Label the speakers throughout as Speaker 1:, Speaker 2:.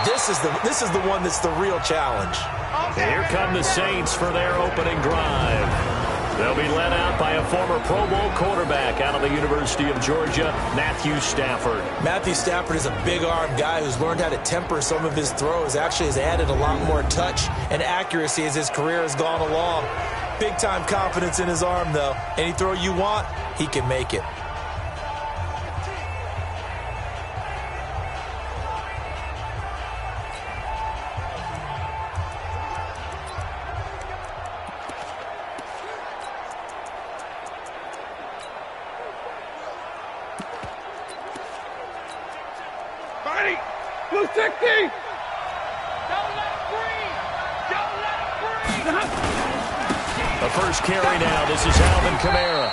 Speaker 1: This is the one that's the real challenge.
Speaker 2: Here come the Saints for their opening drive. They'll be led out by a former Pro Bowl quarterback out of the University of Georgia, Matthew Stafford.
Speaker 1: Matthew Stafford is a big-arm guy who's learned how to temper some of his throws. Actually has added a lot more touch and accuracy as his career has gone along. Big-time confidence in his arm, though. Any throw you want, he can make it.
Speaker 3: Blue 60! Don't let him breathe! Don't let him breathe!
Speaker 2: The first carry now. This is Alvin Kamara.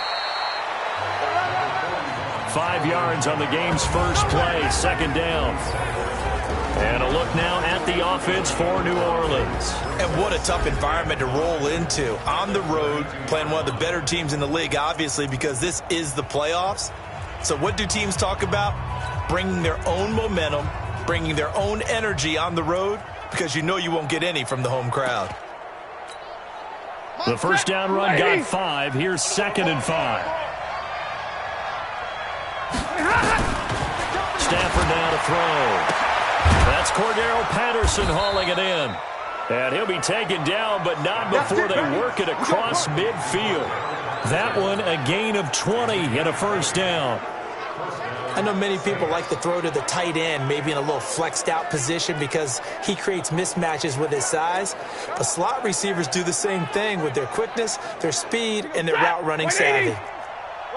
Speaker 2: 5 yards on the game's first play. Second down. And a look now at the offense for New Orleans.
Speaker 1: And what a tough environment to roll into. On the road, playing one of the better teams in the league, obviously, because this is the playoffs. So what do teams talk about? Bringing their own momentum, bringing their own energy on the road, because you know you won't get any from the home crowd.
Speaker 2: The first down run got 5. Here's 2nd and 5. Stafford now to throw. That's Cordero Patterson hauling it in. And he'll be taken down, but not before they work it across midfield. That one a gain of 20 and a first down.
Speaker 1: I know many people like to throw to the tight end, maybe in a little flexed out position because he creates mismatches with his size. But slot receivers do the same thing with their quickness, their speed, and their route running savvy.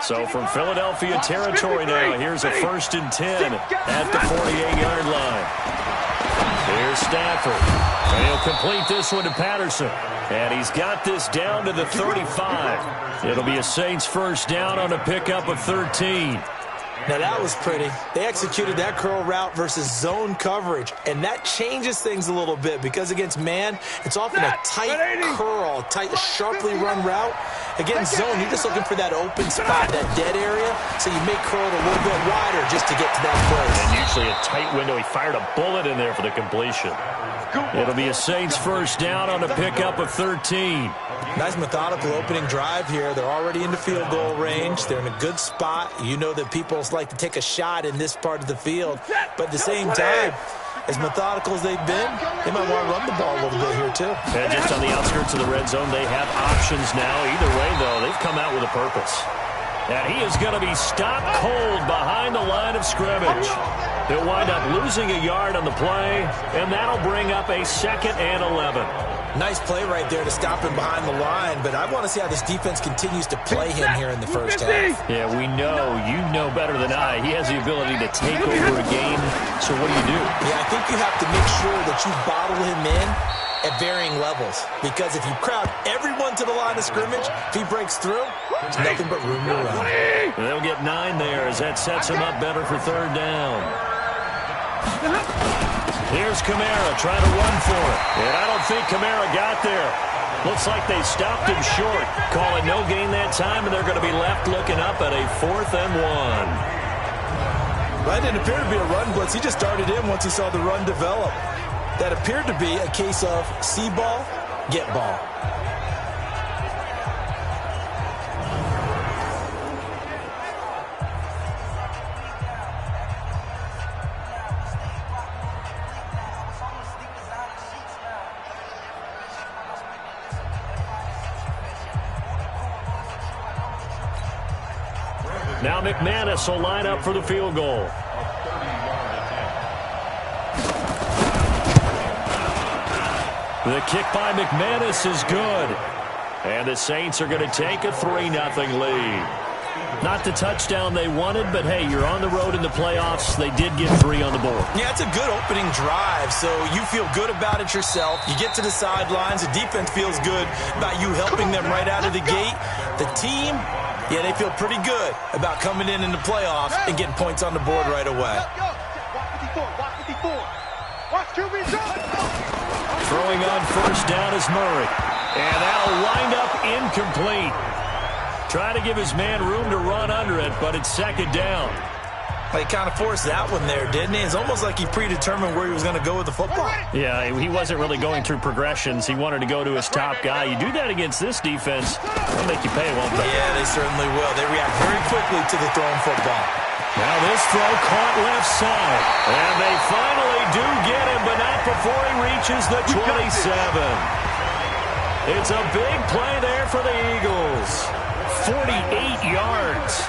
Speaker 2: So from Philadelphia territory now, here's a 1st and 10 at the 48-yard line. Here's Stafford. And he'll complete this one to Patterson. And he's got this down to the 35. It'll be a Saints first down on a pickup of 13.
Speaker 1: Now that was pretty. They executed that curl route versus zone coverage, and that changes things a little bit because against man, it's often a tight curl, tight, sharply run route. Against zone, you're just looking for that open spot, that dead area, so you may curl it a little bit wider just to get to that place.
Speaker 2: And usually a tight window. He fired a bullet in there for the completion. It'll be a Saints first down on a pickup of 13.
Speaker 1: Nice methodical opening drive here. They're already into field goal range. They're in a good spot. You know that people like to take a shot in this part of the field. But at the same time, as methodical as they've been, they might want to run the ball a little bit here too.
Speaker 2: And just on the outskirts of the red zone, they have options now. Either way, though, they've come out with a purpose. And he is going to be stopped cold behind the line of scrimmage. He'll wind up losing a yard on the play, and that'll bring up a 2nd and 11.
Speaker 1: Nice play right there to stop him behind the line, but I want to see how this defense continues to play him here in the first half.
Speaker 2: Yeah, we know. You know better than I. He has the ability to take over a game, so what do you do?
Speaker 1: Yeah, I think you have to make sure that you bottle him in at varying levels, because if you crowd everyone to the line of scrimmage, if he breaks through, there's nothing but room to run.
Speaker 2: They'll get 9 there as that sets him up better for 3rd down. Here's Kamara trying to run for it. And I don't think Kamara got there. Looks like they stopped him short. Call it no gain that time, and they're going to be left looking up at a 4th and 1.
Speaker 1: Well, that didn't appear to be a run blitz. He just started in once he saw the run develop. That appeared to be a case of see ball, get ball.
Speaker 2: Now McManus will line up for the field goal. The kick by McManus is good. And the Saints are going to take a 3-0 lead. Not the touchdown they wanted, but hey, you're on the road in the playoffs. They did get 3 on the board.
Speaker 1: Yeah, it's a good opening drive, so you feel good about it yourself. You get to the sidelines. The defense feels good about you helping them right out of the gate. The team, yeah, they feel pretty good about coming in the playoffs and getting points on the board right away.
Speaker 2: Throwing on first down is Murray. And that'll wind up incomplete. Trying to give his man room to run under it, but it's 2nd down.
Speaker 1: He kind of forced that one there, didn't he? It's almost like he predetermined where he was going to go with the football.
Speaker 2: Yeah, he wasn't really going through progressions. He wanted to go to his top guy. You do that against this defense, they'll make you pay, won't they?
Speaker 1: Yeah, they certainly will. They react very quickly to the thrown football.
Speaker 2: Now this throw caught left side. And they finally do get him, but not before he reaches the 27. It's a big play there for the Eagles. 48 yards.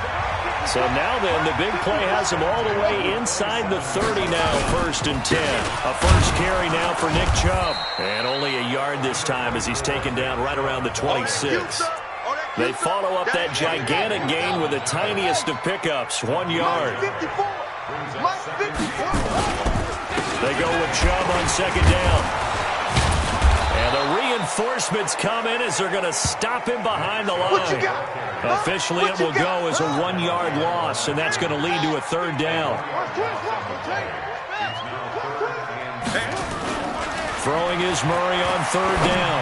Speaker 2: So now then, the big play has him all the way inside the 30 now, 1st and 10. A first carry now for Nick Chubb. And only a yard this time as he's taken down right around the 26. They follow up that gigantic gain with the tiniest of pickups, 1 yard. They go with Chubb on 2nd down. And the reinforcements come in as they're going to stop him behind the line. Officially, it will go as a 1-yard loss, and that's going to lead to a 3rd down. Throwing is Murray on 3rd down.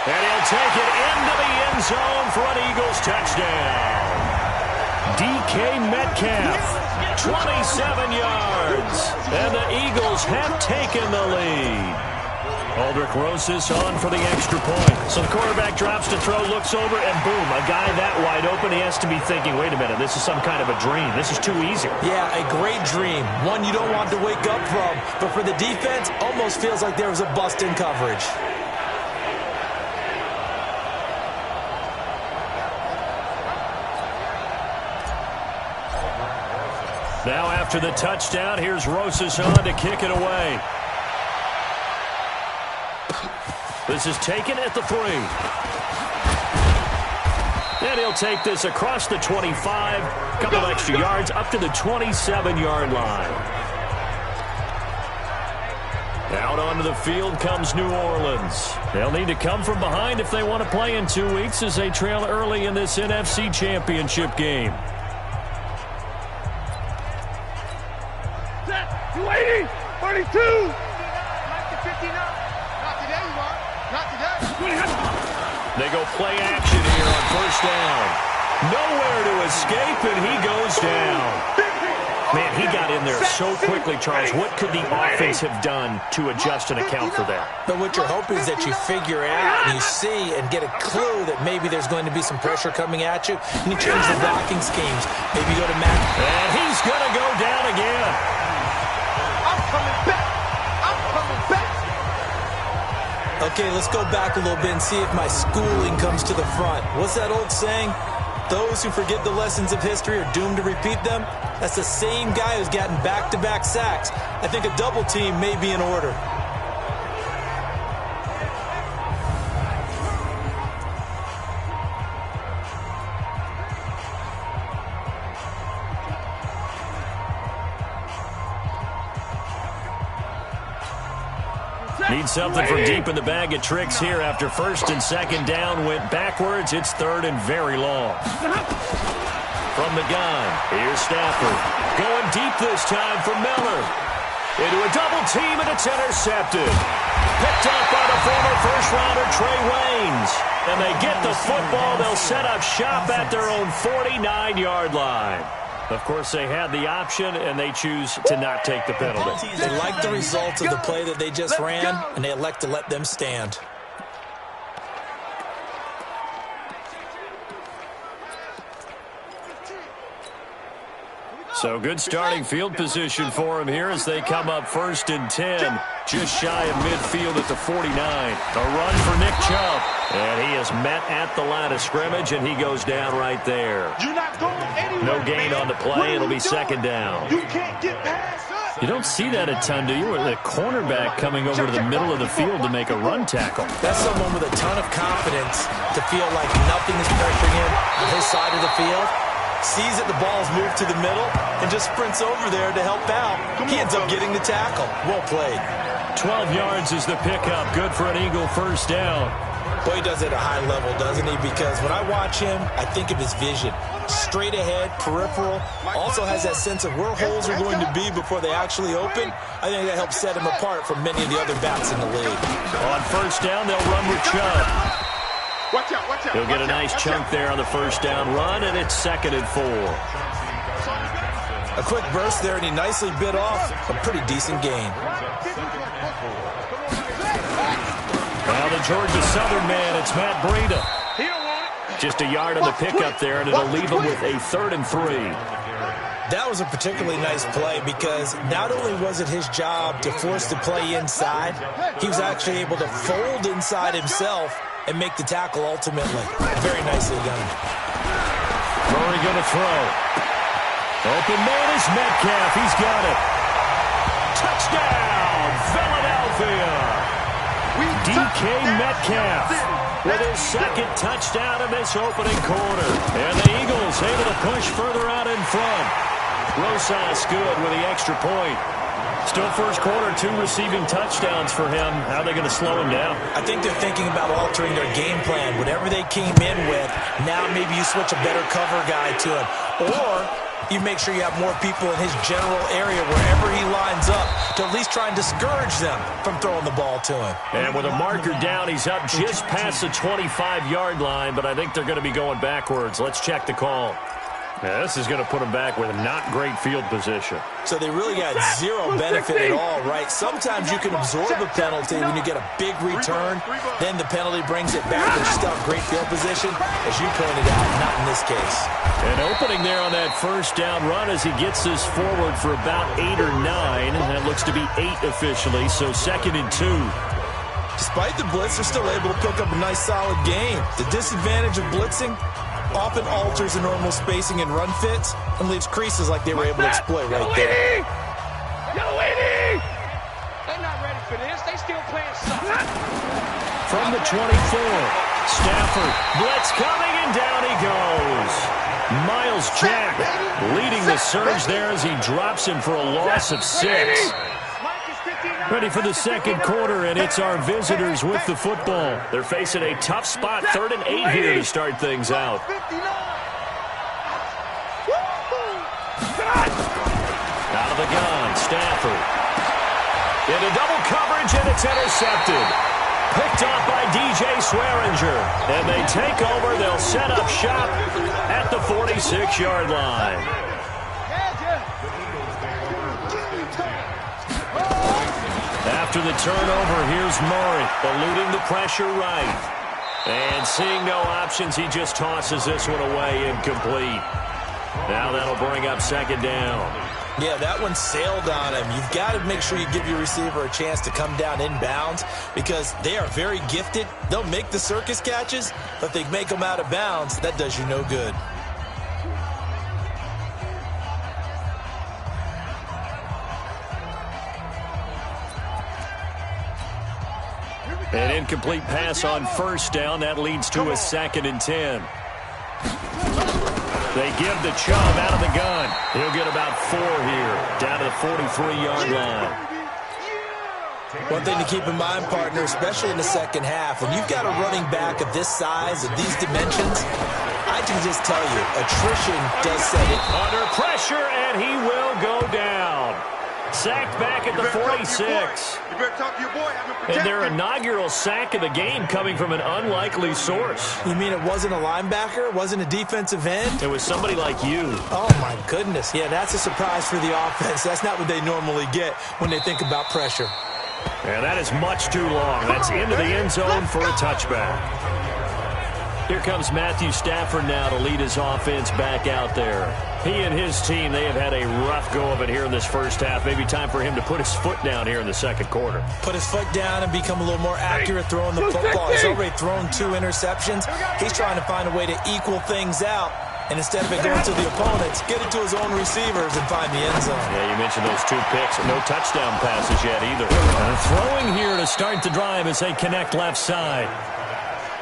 Speaker 2: And he'll take it into the end zone for an Eagles touchdown. DK Metcalf, 27 yards. And the Eagles have taken the lead. Aldrich Rosas on for the extra point. So the quarterback drops to throw, looks over, and boom, a guy that wide open. He has to be thinking, wait a minute, this is some kind of a dream. This is too easy.
Speaker 1: Yeah, a great dream. One you don't want to wake up from. But for the defense, almost feels like there was a bust in coverage.
Speaker 2: Now after the touchdown, here's Rosas on to kick it away. This is taken at the 3. And he'll take this across the 25. A couple of extra yards up to the 27-yard line. Out onto the field comes New Orleans. They'll need to come from behind if they want to play in 2 weeks as they trail early in this NFC Championship game.
Speaker 3: 280, 32.
Speaker 2: They go play action here on 1st down. Nowhere to escape, and he goes down. Man, he got in there so quickly, Charles. What could the offense have done to adjust and account for that?
Speaker 1: But what you're hoping is that you figure out and you see and get a clue that maybe there's going to be some pressure coming at you, and you change the blocking schemes. Maybe go to Mac.
Speaker 2: And he's going to go down again.
Speaker 3: I'm coming back. I'm coming back.
Speaker 1: Okay, let's go back a little bit and see if my schooling comes to the front. What's that old saying? Those who forget the lessons of history are doomed to repeat them. That's the same guy who's gotten back-to-back sacks. I think a double team may be in order.
Speaker 2: Need something from deep in the bag of tricks here after 1st and 2nd down went backwards. It's 3rd and very long. From the gun, here's Stafford. Going deep this time for Miller. Into a double team, and it's intercepted. Picked up by the former first-rounder Trey Waynes. And they get the football. They'll set up shop at their own 49-yard line. Of course, they had the option, and they choose to not take the penalty.
Speaker 1: They like the results of the play that they just ran, and they elect to let them stand.
Speaker 2: So good starting field position for him here as they come up 1st and 10. Just shy of midfield at the 49. A run for Nick Chubb. And he is met at the line of scrimmage, and he goes down right there. No gain on the play. It'll be 2nd down.
Speaker 3: You can't get past us.
Speaker 2: You don't see that a ton, do you? With a cornerback coming over to the middle of the field to make a run tackle.
Speaker 1: That's someone with a ton of confidence to feel like nothing is pressuring him on his side of the field. Sees that the ball's moved to the middle and just sprints over there to help out. He ends up getting the tackle. Well played.
Speaker 2: 12 yards is the pickup. Good for an Eagle 1st down.
Speaker 1: Boy, he does it at a high level, doesn't he? Because when I watch him, I think of his vision. Straight ahead, peripheral. Also has that sense of where holes are going to be before they actually open. I think that helps set him apart from many of the other backs in the league.
Speaker 2: On 1st down, they'll run with Chubb.
Speaker 3: Watch out, watch out.
Speaker 2: He'll get a nice chunk there on the 1st down run, and it's 2nd and 4.
Speaker 1: A quick burst there, and he nicely bit off a pretty decent gain.
Speaker 2: Now the Georgia Southern man, it's Matt Breida. Just a yard on the pickup there, and it'll leave him with a 3rd and 3.
Speaker 1: That was a particularly nice play because not only was it his job to force the play inside, he was actually able to fold inside himself and make the tackle ultimately. Very nicely done.
Speaker 2: Murray going to throw. Open man is Metcalf. He's got it. Touchdown, Philadelphia. DK Metcalf with his 2nd touchdown of this opening quarter. And the Eagles able to push further out in front. Rosas good with the extra point. Still first quarter, 2 receiving touchdowns for him. How are they going to slow him down?
Speaker 1: I think they're thinking about altering their game plan. Whatever they came in with, now maybe you switch a better cover guy to him. Or you make sure you have more people in his general area wherever he lines up to at least try and discourage them from throwing the ball to him.
Speaker 2: And with a marker down, he's up just past the 25-yard line, but I think they're going to be going backwards. Let's check the call. Yeah, this is going to put them back with not great field position.
Speaker 1: So they really got zero benefit at all, right? Sometimes you can absorb a penalty when you get a big return. Then the penalty brings it back, but you still have great field position. As you pointed out, not in this case.
Speaker 2: An opening there on that first down run as he gets this forward for about 8 or 9. That looks to be 8 officially, so 2nd and 2.
Speaker 1: Despite the blitz, they're still able to pick up a nice solid gain. The disadvantage of blitzing often alters the normal spacing and run fits and leaves creases like they were able to exploit right there.
Speaker 3: They're not ready for this. They still playing soccer.
Speaker 2: From the 24, Stafford, blitz coming, and down he goes. Myles Jack leading the surge there as he drops him for a loss of 6. Ready for the second quarter, and it's our visitors with the football. They're facing a tough spot, 3rd and 8 here to start things out. Out of the gun, Stafford. Into double coverage, and it's intercepted. Picked off by DJ Swearinger. And they take over. They'll set up shop at the 46-yard line. After the turnover, here's Murray, eluding the pressure right. And seeing no options, he just tosses this one away incomplete. Now that'll bring up 2nd down.
Speaker 1: Yeah, that one sailed on him. You've got to make sure you give your receiver a chance to come down inbounds because they are very gifted. They'll make the circus catches, but if they make them out of bounds, that does you no good.
Speaker 2: An incomplete pass on first down. That leads to a 2nd and 10. They give the Chubb out of the gun. He'll get about 4 here, down to the 43-yard line.
Speaker 1: One thing to keep in mind, partner, especially in the second half, when you've got a running back of this size, of these dimensions, I can just tell you, attrition does set it.
Speaker 2: Under pressure, and he will go down. Sacked back at the 46. And their inaugural sack of the game coming from an unlikely source.
Speaker 1: You mean it wasn't a linebacker? It wasn't a defensive end?
Speaker 2: It was somebody like you.
Speaker 1: Oh, my goodness. Yeah, that's a surprise for the offense. That's not what they normally get when they think about pressure.
Speaker 2: Yeah, that is much too long. That's into the end zone for a touchback. Here comes Matthew Stafford now to lead his offense back out there. He and his team, they have had a rough go of it here in this first half. Maybe time for him to put his foot down here in the second quarter.
Speaker 1: Put his foot down and become a little more accurate throwing the football. He's already thrown 2 interceptions. He's trying to find a way to equal things out. And instead of it going to the opponents, get it to his own receivers and find the end zone.
Speaker 2: Yeah, you mentioned those 2 picks. No touchdown passes yet either. Throwing here to start the drive as they connect left side.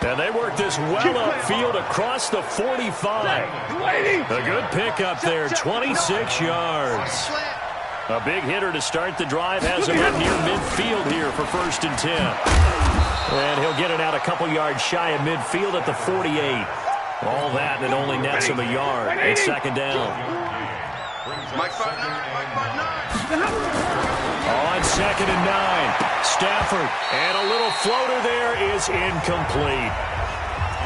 Speaker 2: And they work this well upfield across the 45. A good pickup there, 26 yards. A big hitter to start the drive. Has him up near midfield here for 1st and 10. And he'll get it out a couple yards shy of midfield at the 48. All that, and it only nets him a yard. It's 2nd down. On 2nd and 9, Stafford, and a little floater there is incomplete.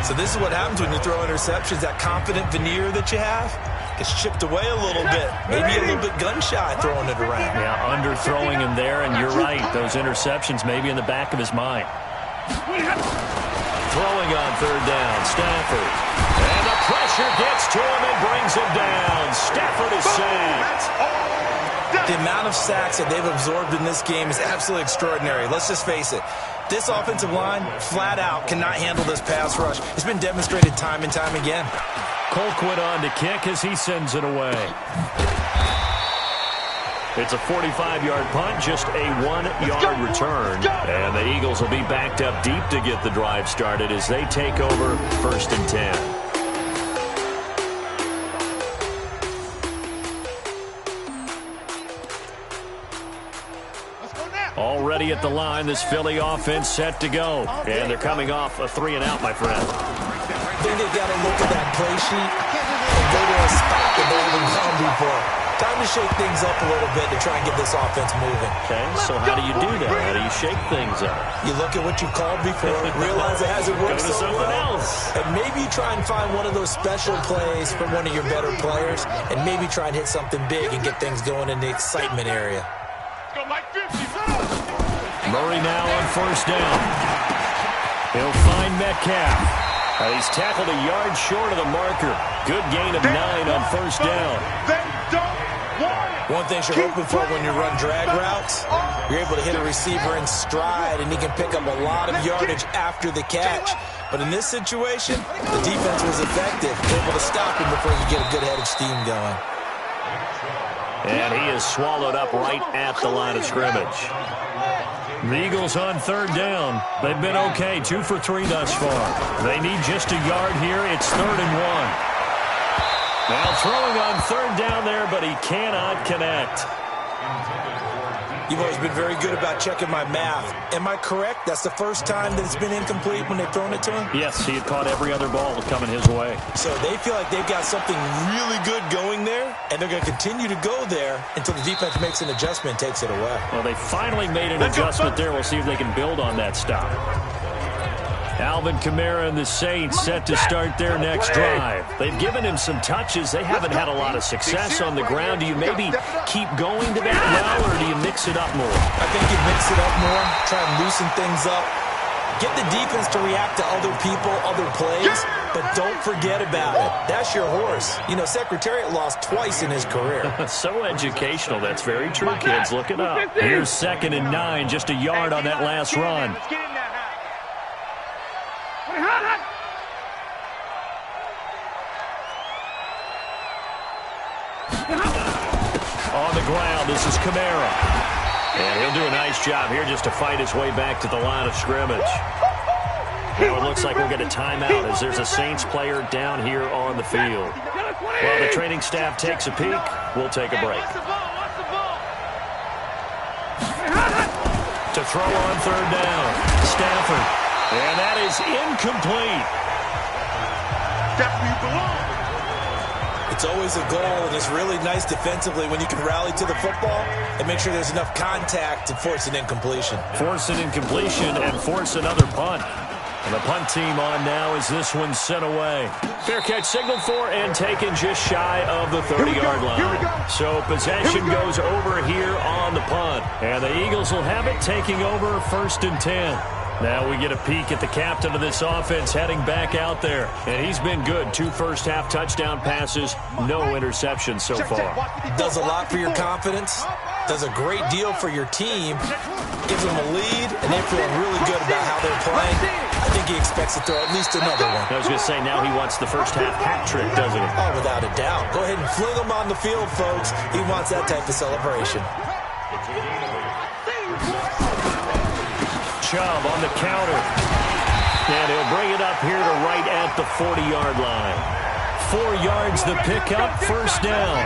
Speaker 1: So this is what happens when you throw interceptions. That confident veneer that you have gets chipped away a little bit. Maybe a little bit gun-shy throwing it around.
Speaker 2: Yeah, underthrowing him there, and you're right. Those interceptions maybe in the back of his mind. Throwing on third down, Stafford. And the pressure gets to him and brings him down. Stafford is sacked.
Speaker 1: The amount of sacks that they've absorbed in this game is absolutely extraordinary. Let's just face it. This offensive line, flat out, cannot handle this pass rush. It's been demonstrated time and time again.
Speaker 2: Colquitt on to kick as he sends it away. It's a 45-yard punt, just a 1-yard return. And the Eagles will be backed up deep to get the drive started as they take over 1st and 10. Already at the line, this Philly offense set to go. And they're coming off a 3-and-out, my friend.
Speaker 1: I think they've got to look at that play sheet and go to a spot that they haven't gone before. Time to shake things up a little bit to try and get this offense moving.
Speaker 2: Okay, so how do you do that? How do you shake things up?
Speaker 1: You look at what you called before, realize it hasn't worked
Speaker 2: Go to
Speaker 1: so
Speaker 2: something
Speaker 1: well,
Speaker 2: else.
Speaker 1: and maybe try and find one of those special plays from one of your better players, and maybe try and hit something big and get things going in the excitement area.
Speaker 2: Murray now on 1st down. He'll find Metcalf. He's tackled a yard short of the marker. Good gain of 9 on 1st down.
Speaker 1: One thing you're hoping for when you run drag routes, you're able to hit a receiver in stride, and he can pick up a lot of yardage after the catch. But in this situation, the defense was effective, able to stop him before you get a good head of steam going.
Speaker 2: And he is swallowed up right at the line of scrimmage. The Eagles on 3rd down. They've been okay, 2 for 3 thus far. They need just a yard here. It's 3rd and 1. Now throwing on 3rd down there, but he cannot connect.
Speaker 1: You've always been very good about checking my math. Am I correct? That's the first time that it's been incomplete when they've thrown it to him?
Speaker 2: Yes, he had caught every other ball coming his way.
Speaker 1: So they feel like they've got something really good going there, and they're going to continue to go there until the defense makes an adjustment and takes it away.
Speaker 2: Well, they finally made an adjustment there. We'll see if they can build on that stop. Alvin Kamara and the Saints set to start their next drive. They've given him some touches. They haven't had a lot of success on the ground. Do you maybe keep going to that well, or do you mix it up more?
Speaker 1: I think you mix it up more, try and loosen things up. Get the defense to react to other people, other plays, but don't forget about it. That's your horse. You know, Secretariat lost twice in his career.
Speaker 2: So educational. That's very true, kids. Look it up. Here's 2nd and 9, just a yard on that last run. On the ground, this is Kamara. And he'll do a nice job here just to fight his way back to the line of scrimmage. Now it looks like we'll get a timeout as there's a Saints player down here on the field. While the training staff takes a peek, we'll take a break. To throw on 3rd down, Stafford. And that is incomplete.
Speaker 1: It's always a goal, and it's really nice defensively when you can rally to the football and make sure there's enough contact to force an incompletion.
Speaker 2: Force an incompletion and force another punt. And the punt team on now as this one's sent away. Fair catch signaled for and taken just shy of the 30-yard line. So possession goes over here on the punt. And the Eagles will have it taking over 1st and 10. Now we get a peek at the captain of this offense heading back out there. And he's been good. 2 first-half touchdown passes, no interceptions so far.
Speaker 1: Does a lot for your confidence. Does a great deal for your team. Gives them a lead, and they're feeling really good about how they're playing. I think he expects to throw at least another one.
Speaker 2: I was going to say, now he wants the first-half hat trick, doesn't he?
Speaker 1: Oh, without a doubt. Go ahead and fling him on the field, folks. He wants that type of celebration.
Speaker 2: Chubb on the counter. And he'll bring it up here to right at the 40-yard line. 4 yards the pickup, 1st down.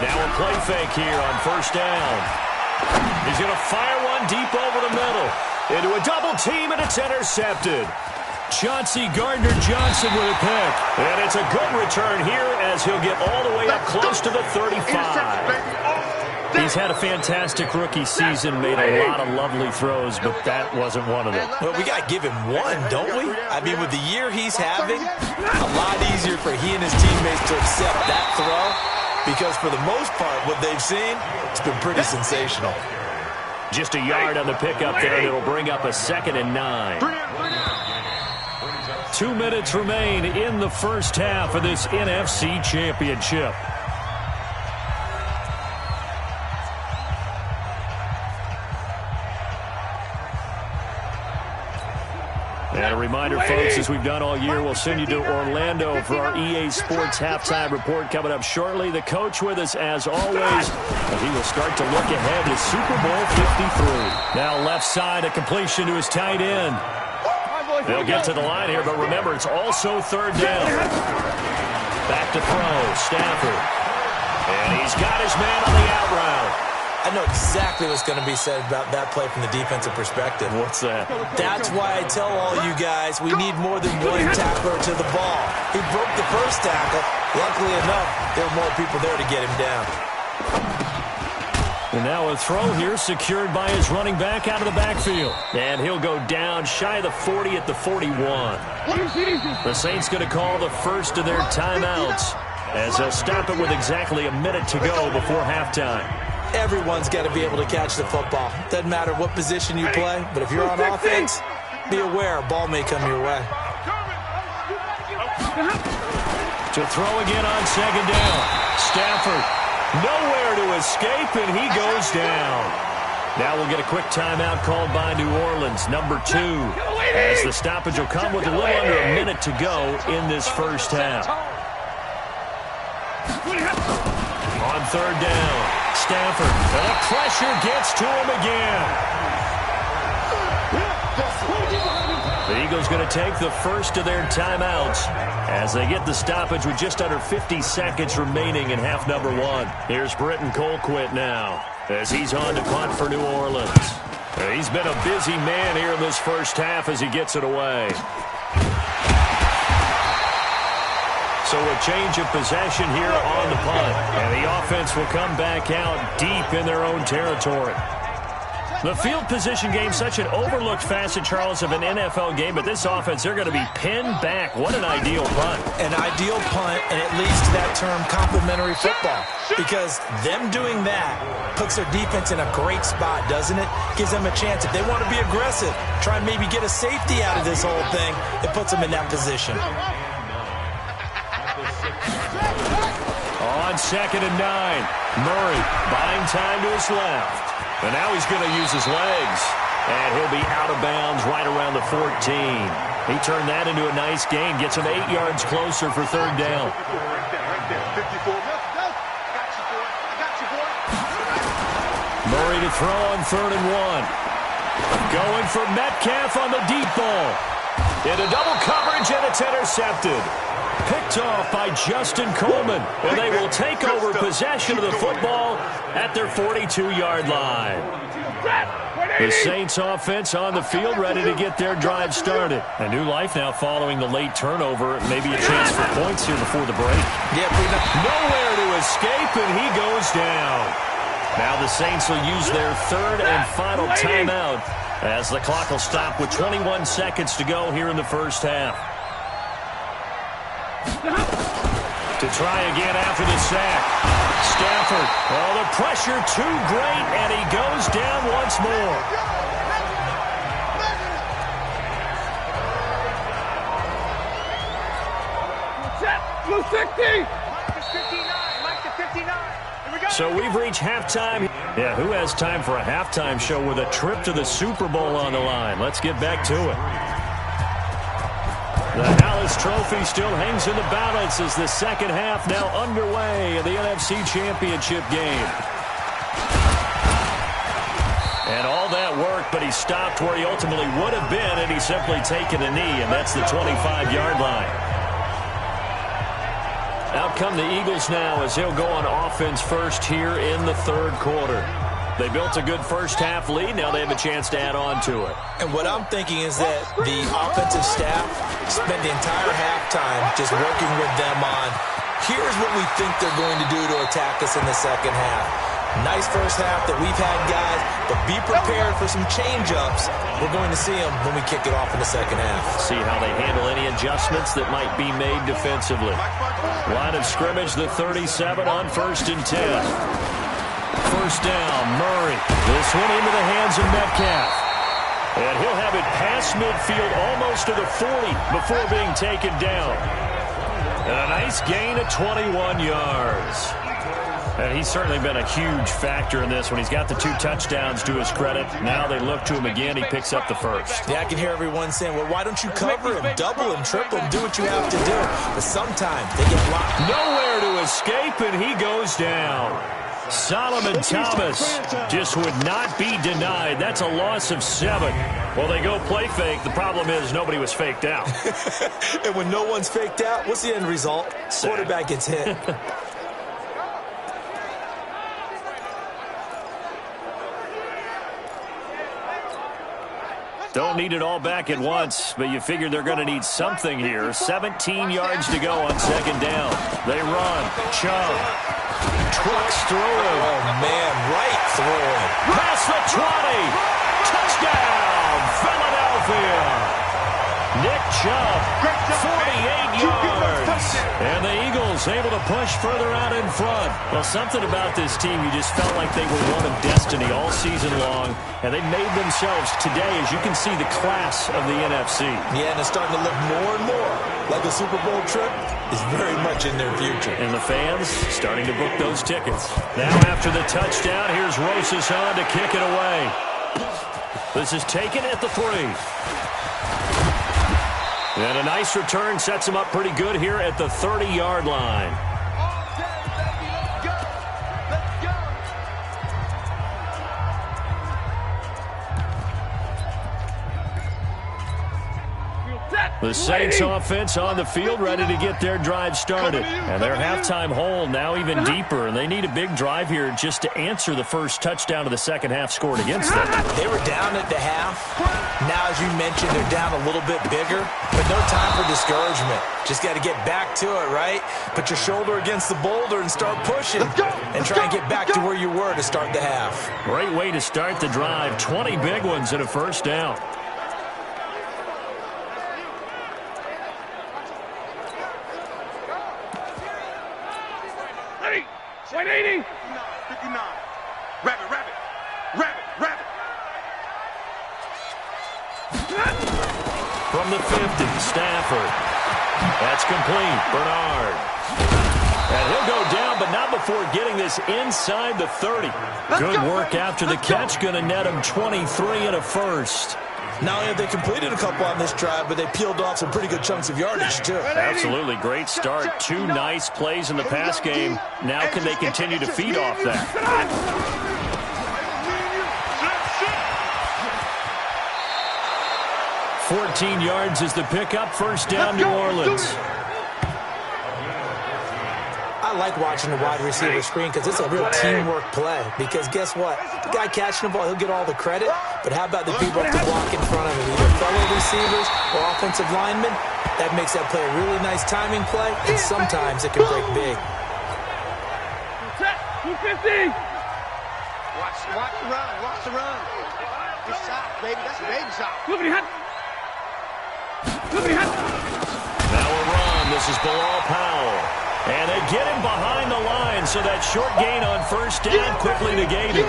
Speaker 2: Now a play fake here on 1st down. He's going to fire one deep over the middle. Into a double team, and it's intercepted. Chauncey Gardner-Johnson with a pick. And it's a good return here as he'll get all the way up close to the 35. He He's had a fantastic rookie season, made a lot of lovely throws, but that wasn't one of them.
Speaker 1: Well, we got to give him one, don't we? I mean, with the year he's having, a lot easier for he and his teammates to accept that throw, because for the most part, what they've seen, it's been pretty sensational.
Speaker 2: Just a yard on the pickup there, and it'll bring up a 2nd and 9. 2 minutes remain in the first half of this NFC Championship. And a reminder, folks, as we've done all year, we'll send you to Orlando for our EA Sports halftime report coming up shortly. The coach with us, as always, and he will start to look ahead to Super Bowl 53. Now left side, a completion to his tight end. They'll get to the line here, but remember, it's also 3rd down. Back to throw, Stafford. And he's got his man on the out route.
Speaker 1: I know exactly what's going to be said about that play from the defensive perspective.
Speaker 2: What's that?
Speaker 1: That's why I tell all you guys we need more than one tackler to the ball. He broke the first tackle. Luckily enough, there were more people there to get him down.
Speaker 2: And now a throw here secured by his running back out of the backfield. And he'll go down shy of the 40 at the 41. The Saints going to call the first of their timeouts as they'll stop it with exactly a minute to go before halftime.
Speaker 1: Everyone's got to be able to catch the football. Doesn't matter what position you play, but if you're on offense, be aware a ball may come your way.
Speaker 2: To throw again on 2nd down. Stafford nowhere to escape, and he goes down. Now we'll get a quick timeout called by New Orleans, number 2, as the stoppage will come with a little under a minute to go in this first half. On 3rd down. Stafford, and the pressure gets to him again. The Eagles going to take the first of their timeouts as they get the stoppage with just under 50 seconds remaining in half number 1. Here's Britton Colquitt now as he's on to punt for New Orleans. He's been a busy man here in this first half as he gets it away. So a change of possession here on the punt. And the offense will come back out deep in their own territory. The field position game, such an overlooked facet, Charles, of an NFL game. But this offense, they're going to be pinned back. What an ideal punt.
Speaker 1: An ideal punt, and it leads to that term complementary football. Because them doing that puts their defense in a great spot, doesn't it? Gives them a chance. If they want to be aggressive, try and maybe get a safety out of this whole thing, it puts them in that position.
Speaker 2: On 2nd and 9, Murray buying time to his left. And now he's going to use his legs. And he'll be out of bounds right around the 14. He turned that into a nice gain. Gets him 8 yards closer for 3rd down. Murray to throw on 3rd and 1. Going for Metcalf on the deep ball. Into double coverage, and it's intercepted. Picked off by Justin Coleman, and they will take over possession of the football at their 42-yard line. The Saints offense on the field, ready to get their drive started. A new life now following the late turnover. Maybe a chance for points here before the break.
Speaker 1: Yeah,
Speaker 2: nowhere to escape, and he goes down. Now the Saints will use their 3rd and final timeout as the clock will stop with 21 seconds to go here in the first half. To try again after the sack. Stafford. Oh, the pressure too great, and he goes down once more.
Speaker 3: Blue 60.
Speaker 2: So we've reached halftime. Yeah, who has time for a halftime show with a trip to the Super Bowl on the line? Let's get back to it. The Hallis Trophy still hangs in the balance as the second half now underway in the NFC Championship game. And all that work, but he stopped where he ultimately would have been, and he's simply taken a knee, and that's the 25-yard line. Out come the Eagles now as they'll go on offense first here in the 3rd quarter. They built a good first half lead. Now they have a chance to add on to it.
Speaker 1: And what I'm thinking is that the offensive staff spent the entire halftime just working with them on, here's what we think they're going to do to attack us in the second half. Nice first half that we've had, guys, but be prepared for some change-ups. We're going to see them when we kick it off in the second half.
Speaker 2: See how they handle any adjustments that might be made defensively. Line of scrimmage, the 37 on 1st and 10. First down, Murray. This one into the hands of Metcalf. And he'll have it past midfield almost to the 40 before being taken down. And a nice gain of 21 yards. And he's certainly been a huge factor in this when he's got the 2 touchdowns to his credit. Now they look to him again. He picks up the first.
Speaker 1: Yeah, I can hear everyone saying, well, why don't you cover him, double him, triple him, do what you have to do. But sometimes they get blocked.
Speaker 2: Nowhere to escape, and he goes down. Solomon Thomas just would not be denied. That's a loss of 7. Well, they go play fake. The problem is nobody was faked out.
Speaker 1: And when no one's faked out, what's the end result? Quarterback gets hit.
Speaker 2: Don't need it all back at once, but you figure they're going to need something here. 17 yards to go on 2nd down. They run. Chubb. Trucks through it.
Speaker 1: Oh, man, right through it.
Speaker 2: Past the 20. Touchdown, Philadelphia. Nick Chubb, 48 yards. And the Eagles able to push further out in front. Well, something about this team, you just felt like they were one of destiny all season long. And they made themselves today, as you can see, the class of the NFC.
Speaker 1: Yeah, and it's starting to look more and more like a Super Bowl trip is very much in their future.
Speaker 2: And the fans starting to book those tickets. Now after the touchdown, here's Rosas on to kick it away. This is taken at the 3. And a nice return sets him up pretty good here at the 30-yard line. The Saints offense on the field, ready to get their drive started. And their halftime hole now even deeper, and they need a big drive here just to answer the first touchdown of the second half scored against them.
Speaker 1: They were down at the half. Now, as you mentioned, they're down a little bit bigger, but no time for discouragement. Just got to get back to it, right? Put your shoulder against the boulder and start pushing and try and get back to where you were to start the half.
Speaker 2: Great way to start the drive. 20 big ones and a first down.
Speaker 3: Wait, 80. 59. Rabbit.
Speaker 2: From the 50, Stafford. That's complete. Bernard. And he'll go down, but not before getting this inside the 30. Good work after the catch. Going to net him 23 and a first.
Speaker 1: Not only have they completed a couple on this drive, but they peeled off some pretty good chunks of yardage, too.
Speaker 2: Absolutely. Great start. 2 nice plays in the pass game. Now can they continue to feed off that? 14 yards is the pickup. First down, New Orleans.
Speaker 1: I like watching the wide receiver screen because it's a real teamwork play. Because guess what? The guy catching the ball, he'll get all the credit. But how about the people up the block in front of him? Either fellow receivers or offensive linemen. That makes that play a really nice timing play. And sometimes it can break big.
Speaker 3: 250. Watch the run. Good shot, baby. That's a baby shot.
Speaker 2: Now a run. This is Bilal Powell. And they get him behind the line, so that short gain on first down quickly negated.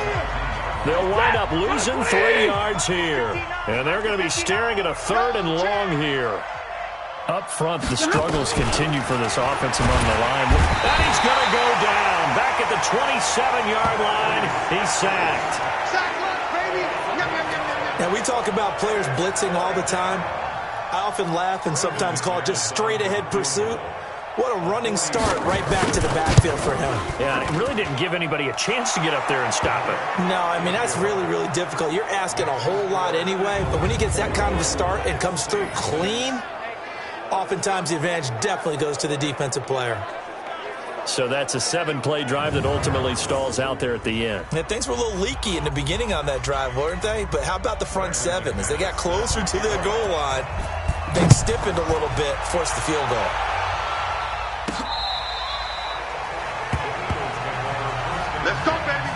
Speaker 2: They'll wind up losing 3 yards here. And they're going to be staring at a 3rd and long here. Up front, the struggles continue for this offense among the line. And he's going to go down. Back at the 27-yard line, he's sacked.
Speaker 1: Now, we talk about players blitzing all the time. I often laugh and sometimes call it just straight-ahead pursuit. What a running start right back to the backfield for him.
Speaker 2: Yeah, it really didn't give anybody a chance to get up there and stop it.
Speaker 1: No, I mean, that's really, really difficult. You're asking a whole lot anyway, but when he gets that kind of a start and comes through clean, oftentimes the advantage definitely goes to the defensive player.
Speaker 2: So that's a 7-play drive that ultimately stalls out there at the end.
Speaker 1: Yeah, things were a little leaky in the beginning on that drive, weren't they? But how about the front 7? As they got closer to their goal line, they stiffened a little bit, forced the field goal.
Speaker 3: Let's go, baby.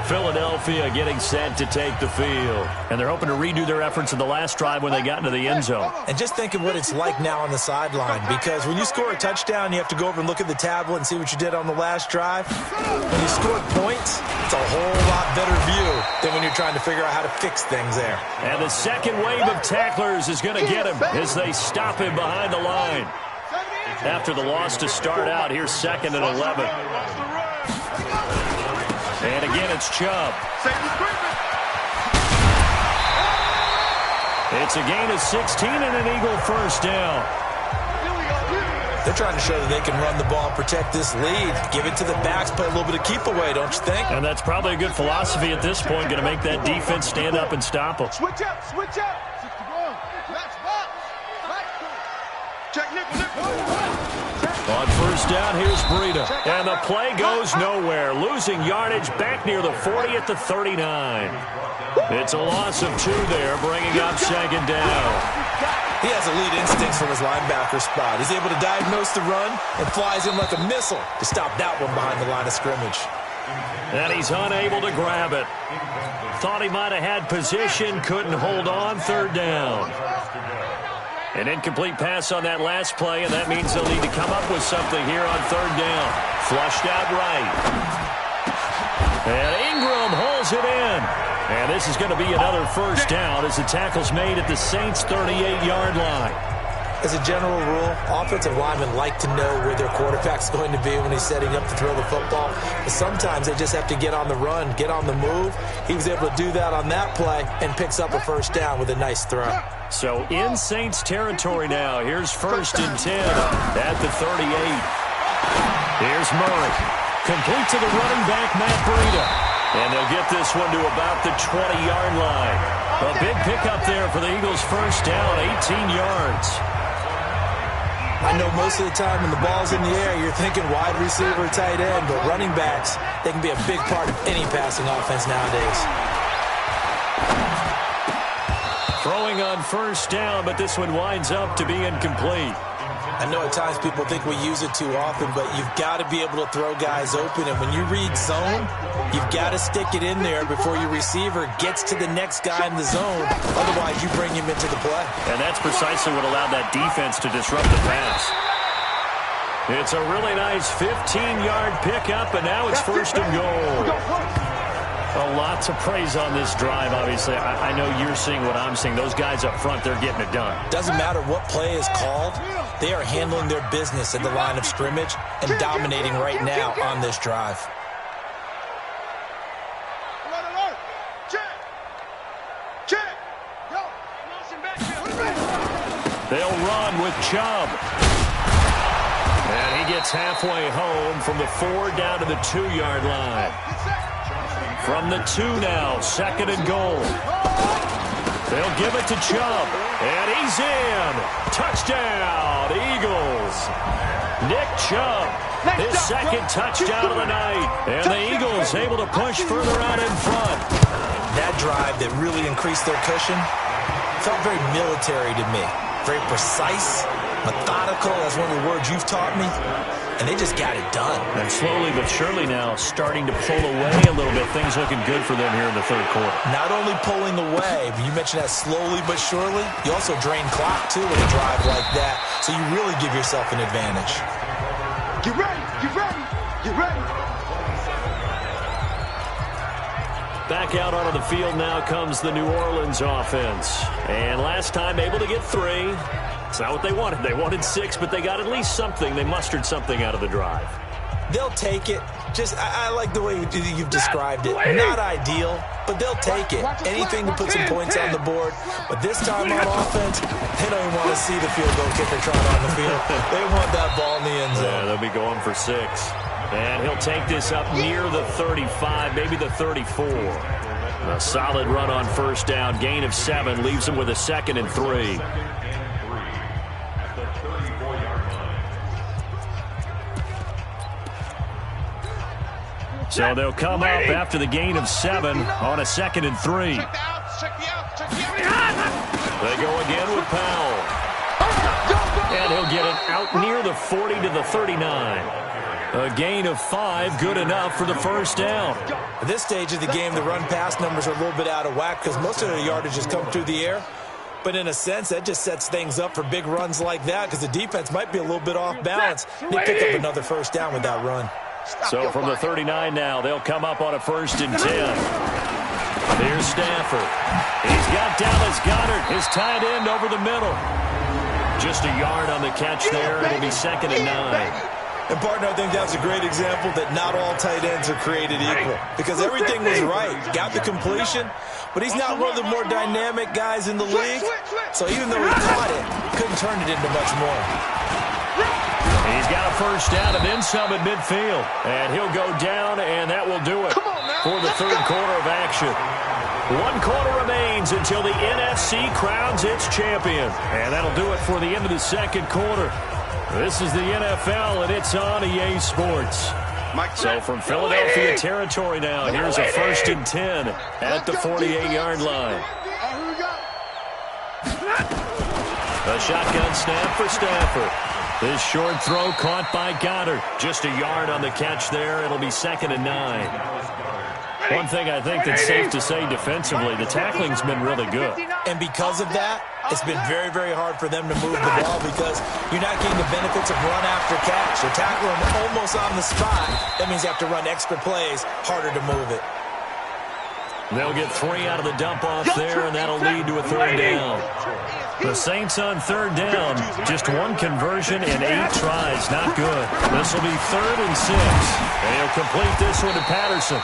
Speaker 2: Philadelphia getting set to take the field. And they're hoping to redo their efforts in the last drive when they got into the end zone.
Speaker 1: And just think of what it's like now on the sideline, because when you score a touchdown, you have to go over and look at the tablet and see what you did on the last drive. When you scored points, it's a whole lot better view than when you're trying to figure out how to fix things there.
Speaker 2: And the second wave of tacklers is going to get him as they stop him behind the line. After the loss to start out, here's 2nd and 11. And again, it's Chubb. It's a gain of 16 and an Eagle first down.
Speaker 1: They're trying to show that they can run the ball and protect this lead. Give it to the backs, play a little bit of keep away, don't you think?
Speaker 2: And that's probably a good philosophy at this point, going to make that defense stand up and stop them.
Speaker 3: Switch up, switch up. Check
Speaker 2: On first down, here's Breida. And the play goes nowhere. Losing yardage back near the 40 at the 39. It's a loss of 2 there, bringing up 2nd down.
Speaker 1: He has elite instincts from his linebacker spot. He's able to diagnose the run and flies in like a missile to stop that one behind the line of scrimmage.
Speaker 2: And he's unable to grab it. Thought he might have had position, couldn't hold on, 3rd down. An incomplete pass on that last play, and that means they'll need to come up with something here on 3rd down. Flushed out right. And Ingram hauls it in. And this is going to be another first down as the tackle's made at the Saints' 38-yard line.
Speaker 1: As a general rule, offensive linemen like to know where their quarterback's going to be when he's setting up to throw the football. But sometimes they just have to get on the run, get on the move. He was able to do that on that play and picks up a first down with a nice throw.
Speaker 2: So in Saints territory now. Here's 1st and 10 at the 38. Here's Murray. Complete to the running back, Matt Breida. And they'll get this one to about the 20-yard line. A big pickup there for the Eagles' first down, 18 yards.
Speaker 1: I know most of the time when the ball's in the air, you're thinking wide receiver, tight end, but running backs, they can be a big part of any passing offense nowadays.
Speaker 2: Throwing on first down, but this one winds up to be incomplete.
Speaker 1: I know at times people think we use it too often, but you've got to be able to throw guys open. And when you read zone, you've got to stick it in there before your receiver gets to the next guy in the zone. Otherwise, you bring him into the play.
Speaker 2: And that's precisely what allowed that defense to disrupt the pass. It's a really nice 15-yard pickup, and now it's 1st and goal. Lots of praise on this drive, obviously. I know you're seeing what I'm seeing. Those guys up front, they're getting it done.
Speaker 1: Doesn't matter what play is called. They are handling their business at the line of scrimmage and dominating right now on this drive.
Speaker 2: They'll run with Chubb. And he gets halfway home from the 4 down to the 2-yard line. From the 2 now, 2nd and goal. They'll give it to Chubb, and he's in. Touchdown, Eagles. Nick Chubb, his 2nd touchdown of the night. And the Eagles able to push further out in front.
Speaker 1: That drive that really increased their cushion felt very military to me. Very precise, methodical, that's one of the words you've taught me. And they just got it done.
Speaker 2: And slowly but surely now starting to pull away a little bit. Things looking good for them here in the 3rd quarter.
Speaker 1: Not only pulling away, but you mentioned that slowly but surely. You also drain clock, too, with a drive like that. So you really give yourself an advantage.
Speaker 3: Get ready, get ready, get ready.
Speaker 2: Back out onto the field now comes the New Orleans offense. And last time able to get 3. It's not what they wanted. They wanted 6, but they got at least something. They mustered something out of the drive.
Speaker 1: They'll take it. I like the way you've described it. Not ideal, but they'll take it. Anything to put some points on the board. But this time on offense, they don't even want to see the field goal kicker trot on the field. They want that ball in the end zone.
Speaker 2: Yeah, they'll be going for 6. And he'll take this up near the 35, maybe the 34. A solid run on first down. Gain of 7 leaves him with a 2nd and 3. So they'll come up after the gain of 7 on a 2nd and 3. They go again with Powell. And he'll get it out out near the 40 to the 39. A gain of 5, good enough for the first down.
Speaker 1: At this stage of the game, the run-pass numbers are a little bit out of whack because most of the yardage has come through the air. But in a sense, that just sets things up for big runs like that because the defense might be a little bit off balance. They pick up another first down with that run.
Speaker 2: So from the 39 now, they'll come up on a 1st and 10. Here's Stafford. He's got Dallas Goedert, his tight end, over the middle. Just a yard on the catch there. It'll be 2nd and 9.
Speaker 1: And, partner, I think that's a great example that not all tight ends are created equal because everything was right. Got the completion, but he's not one of the more dynamic guys in the league. So even though he caught it, couldn't turn it into much more.
Speaker 2: He's got a first down and then some at midfield. And he'll go down, and that will do it for the 3rd quarter of action. 1 quarter remains until the NFC crowns its champion. And that'll do it for the end of the 2nd quarter. This is the NFL, and it's on EA Sports. So from Philadelphia territory now, here's a 1st and 10 at the 48-yard line. A shotgun snap for Stafford. This short throw caught by Goddard. Just a yard on the catch there. It'll be 2nd and 9. One thing I think that's safe to say defensively, the tackling's been really good.
Speaker 1: And because of that, it's been very, very hard for them to move the ball because you're not getting the benefits of run after catch. You're tackling almost on the spot. That means you have to run extra plays, harder to move it.
Speaker 2: They'll get 3 out of the dump-off there, and that'll lead to a 3rd down. The Saints on 3rd down. Just 1 conversion and 8 tries. Not good. This will be 3rd and 6. And he'll complete this one to Patterson.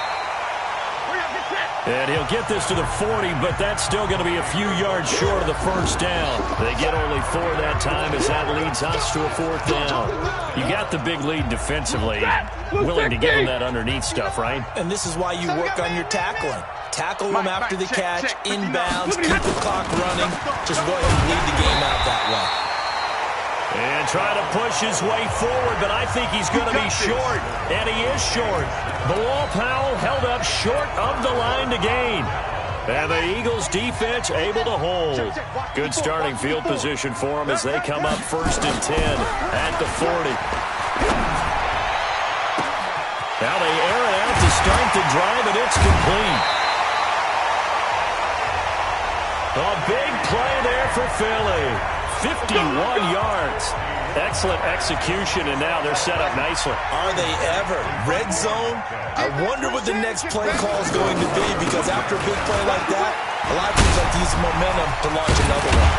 Speaker 2: And he'll get this to the 40, but that's still going to be a few yards short of the first down. They get only 4 that time as that leads us to a 4th down. You got the big lead defensively. Willing to give them that underneath stuff, right?
Speaker 1: And this is why you work on your tackling. Tackle them after the catch, inbounds, keep the clock running. Just go ahead and lead the game out that way.
Speaker 2: And trying to push his way forward, but I think he's going to be short. And he is short. Bilal Powell held up short of the line to gain. And the Eagles defense able to hold. Good starting field position for them as they come up 1st and 10 at the 40. Now they air it out to start the drive, and it's complete. A big play there for Philly. 51 yards. Excellent execution, and now they're set up nicely.
Speaker 1: Are they ever? Red zone? I wonder what the next play call is going to be because after a big play like that, a lot of teams like to use momentum to launch another one.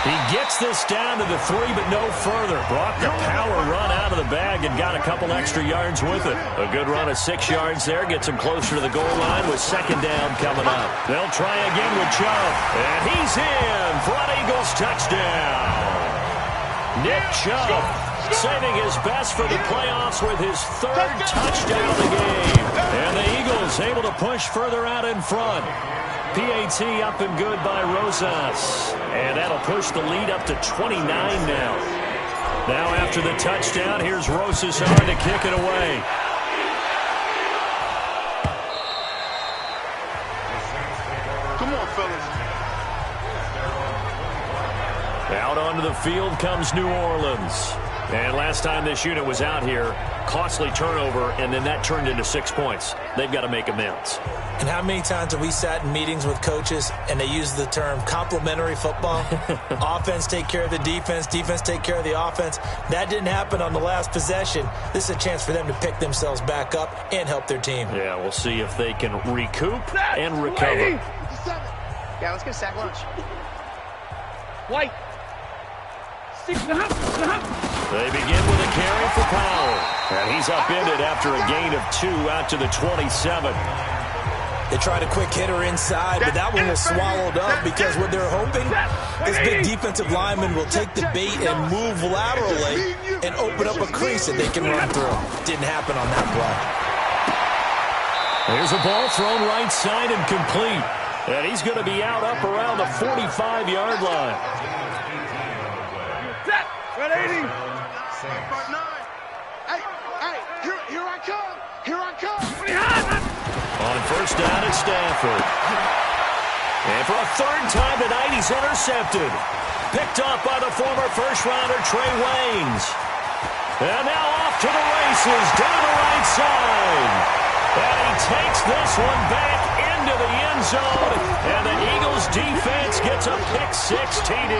Speaker 2: He gets this down to the 3, but no further. Brought the power run out of the bag and got a couple extra yards with it. A good run of 6 yards there. Gets him closer to the goal line with 2nd down coming up. They'll try again with Chubb. And he's in for an Eagles touchdown. Nick Chubb saving his best for the playoffs with his 3rd touchdown of the game. And the Eagles able to push further out in front. PAT up and good by Rosas. And that'll push the lead up to 29 now. Now after the touchdown, here's Rosas on to kick it away.
Speaker 3: Come on, fellas.
Speaker 2: Out onto the field comes New Orleans. And last time this unit was out here, costly turnover, and then that turned into 6 points. They've got to make amends.
Speaker 1: And how many times have we sat in meetings with coaches and they use the term complementary football? Offense take care of the defense, defense take care of the offense. That didn't happen on the last possession. This is a chance for them to pick themselves back up and help their team.
Speaker 2: Yeah, we'll see if they can recoup and recover.
Speaker 3: Yeah, let's get a sack lunch.
Speaker 4: White.
Speaker 2: They begin with a carry for Powell. And he's upended after a gain of 2 out to the 27.
Speaker 1: They tried a quick hitter inside, but that one was swallowed up because what they're hoping is big defensive lineman will take the bait and move laterally and open up a crease that they can run through. Didn't happen on that play.
Speaker 2: There's a ball thrown right side and complete. And he's going to be out up around the 45-yard line.
Speaker 4: 180.
Speaker 3: Hey, here I come. Here I come.
Speaker 2: On 1st down at Stafford. And for a third time tonight, he's intercepted. Picked up by the former first-rounder Trey Waynes. And now off to the races down the right side. And he takes this one back into the end zone. And the Eagles defense gets a pick-six TD.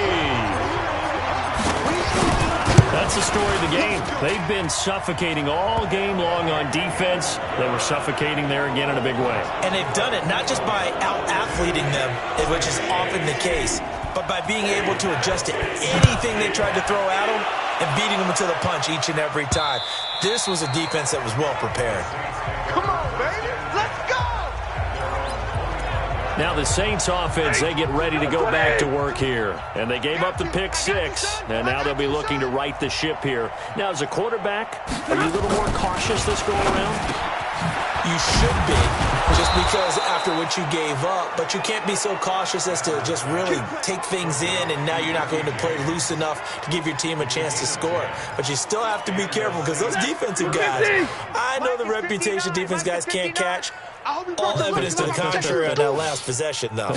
Speaker 2: That's the story of the game. They've been suffocating all game long on defense. They were suffocating there again in a big way.
Speaker 1: And they've done it not just by out-athleting them, which is often the case, but by being able to adjust to anything they tried to throw at them and beating them to the punch each and every time. This was a defense that was well prepared.
Speaker 3: Come on, baby. Let's go.
Speaker 2: Now the Saints offense, they get ready to go back to work here. And they gave up the pick-6, and now they'll be looking to right the ship here. Now, as a quarterback, are you a little more cautious this go around?
Speaker 1: You should be, just because after what you gave up, but you can't be so cautious as to just really take things in, and now you're not going to play loose enough to give your team a chance to score. But you still have to be careful, because those defensive guys, I know the reputation defense guys can't catch. All evidence to the contrary on that last possession, though.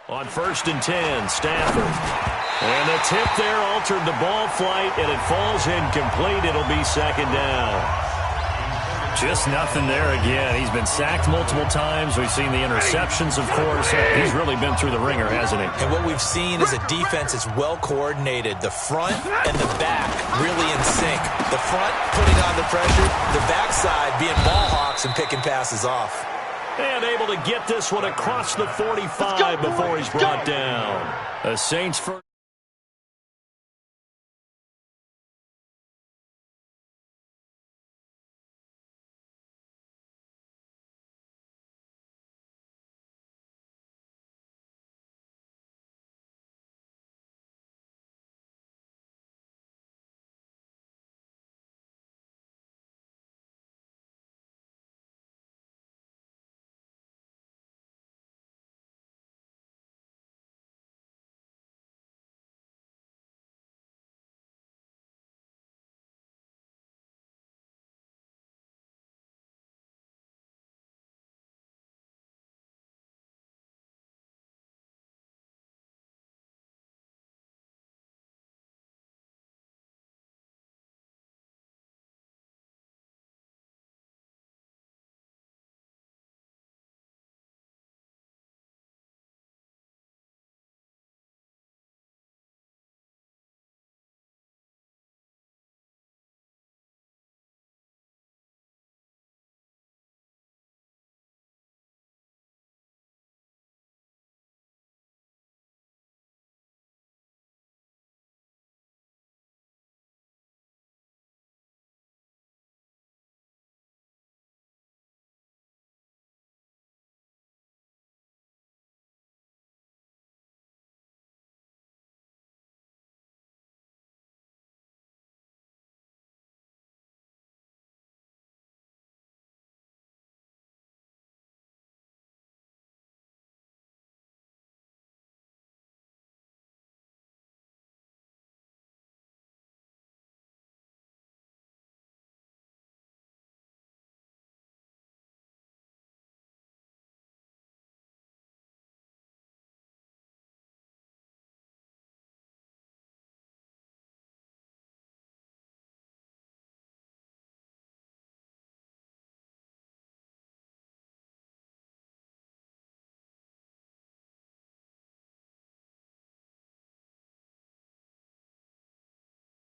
Speaker 2: On 1st and 10, Stafford. And the tip there altered the ball flight, and it falls incomplete. It'll be 2nd down. Just nothing there again. He's been sacked multiple times. We've seen the interceptions, of course. He's really been through the ringer, hasn't he?
Speaker 1: And what we've seen is a defense that's well coordinated. The front and the back really in sync. The front putting on the pressure, the backside being ball hawks and picking passes off.
Speaker 2: And able to get this one across the 45 before he's brought down. The Saints for...